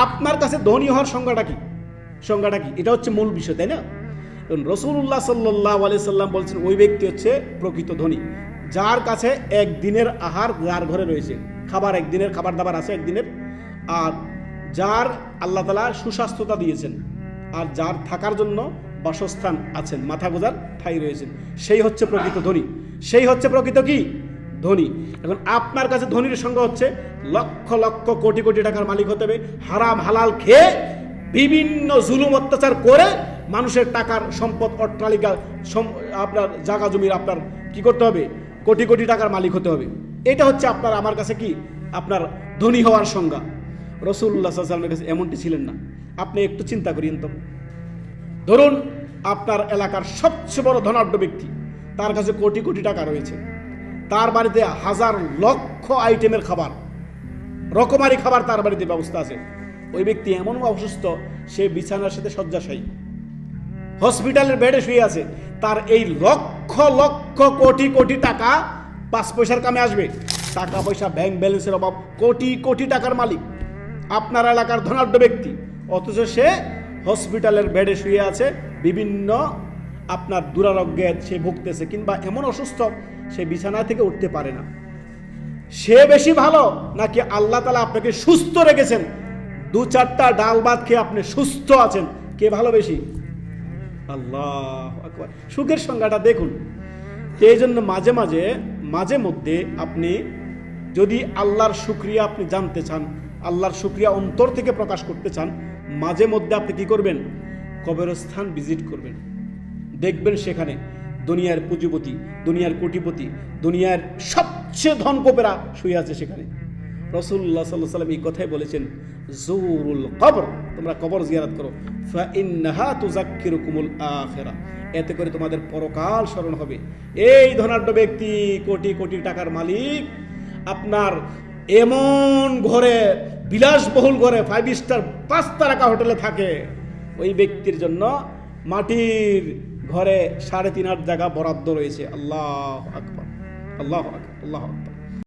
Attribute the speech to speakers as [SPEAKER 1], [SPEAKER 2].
[SPEAKER 1] আপনার কাছে ধনী হওয়ার সংজ্ঞাটা কি? এটা হচ্ছে মূল বিষয়, তাই না? রাসূলুল্লাহ সাল্লাল্লাহু আলাইহি সাল্লাম বলছেন ওই ব্যক্তি হচ্ছে প্রকৃত ধনী, যার কাছে একদিনের আহার যার ঘরে রয়েছে, খাবার একদিনের, খাবার দাবার আছে একদিনের, আর যার আল্লাহ তাআলা সুস্বাস্থ্যতা দিয়েছেন, আর যার থাকার জন্য বাসস্থান আছেন, মাথা গোজার ঠাঁই রয়েছেন, সেই হচ্ছে প্রকৃত ধনী, সেই হচ্ছে প্রকৃত কি ধনী। এখন আপনার কাছে ধনীর সংজ্ঞা হচ্ছে লক্ষ লক্ষ কোটি কোটি টাকার মালিক হতে হবে, হারাম হালাল খেয়ে বিভিন্ন জুলুম অত্যাচার করে মানুষের টাকার সম্পদ অট্টালিকা আপনার জায়গা জমির আপনার কি করতে হবে, কোটি কোটি টাকার মালিক হতে হবে। এটা হচ্ছে আপনার আমার কাছে কি আপনার ধনী হওয়ার সংজ্ঞা। রাসূলুল্লাহ সাল্লাল্লাহু আলাইহি ওয়াসাল্লামের কাছে এমনটি ছিলেন না। আপনি একটু চিন্তা করেন তো, ধরুন আপনার এলাকার সবচেয়ে বড় ধনাঢ্য ব্যক্তি, তার কাছে কোটি কোটি টাকা রয়েছে, তার বাড়িতে হাজার লক্ষ আইটেমের খাবার, রকমারি খাবার তার বাড়িতে ব্যবস্থা আছে। ওই ব্যক্তি এমন অসুস্থ, সে বিছানার সাথে শয্যাশায়ী, হসপিটালের বেডে শুয়ে আছে, তার এই লক্ষ লক্ষ কোটি কোটি টাকা 5 পয়সার কামে আসবে? টাকা পয়সা ব্যাংক ব্যালেন্সের অভাব, কোটি কোটি টাকার মালিক আপনার এলাকার ধনাঢ্য ব্যক্তি, অথচ সে হসপিটালের বেডে শুয়ে আছে, বিভিন্ন আপনার দুরারোগ্যে সে ভুগতেছে, কিংবা এমন অসুস্থ সে বিছানা থেকে উঠতে পারে না। সে বেশি ভালো নাকি আল্লাহ তাআলা আপনাকে সুস্থ রেখেছেন, 2-4টা ডাল ভাত খেয়ে আপনি সুস্থ আছেন, কে ভালো বেশি? আল্লাহু আকবার। সুখের সংজ্ঞাটা দেখুন। এই জন্য মাঝে মধ্যে আপনি যদি আল্লাহর শুকরিয়া আপনি জানতে চান, আল্লাহর শুকরিয়া অন্তর থেকে প্রকাশ করতে চান, মাঝে মধ্যে আপনি কি করবেন, কবরস্থান ভিজিট করবেন। দেখবেন সেখানে দুনিয়ার পুঁজিপতি, দুনিয়ার কোটিপতি, দুনিয়ার সবচেয়ে ধনকোপেরা শুয়ে আছে সেখানে। রাসূলুল্লাহ সাল্লাল্লাহু আলাইহি ওয়াসাল্লাম এই কথাই বলেছেন, জুরুল কবর, তোমরা কবর জিয়ারত করো, ফা ইন্নাহা তুযাক্কিরুকুমুল আখিরা, এতে করে তোমাদের পরকাল স্মরণ হবে। এই ধনাঢ্য ব্যক্তি, কোটি কোটি টাকার মালিক, আপনার এমন ঘরে, বিলাসবহুল ঘরে, 5 স্টার 5 তারকা হোটেলে থাকে, ওই ব্যক্তির জন্য মাটির ঘরে 3.5 হাত জায়গা বরাদ্দ রয়েছে। আল্লাহু আকবার, আল্লাহু আকবার, আল্লাহু আকবার।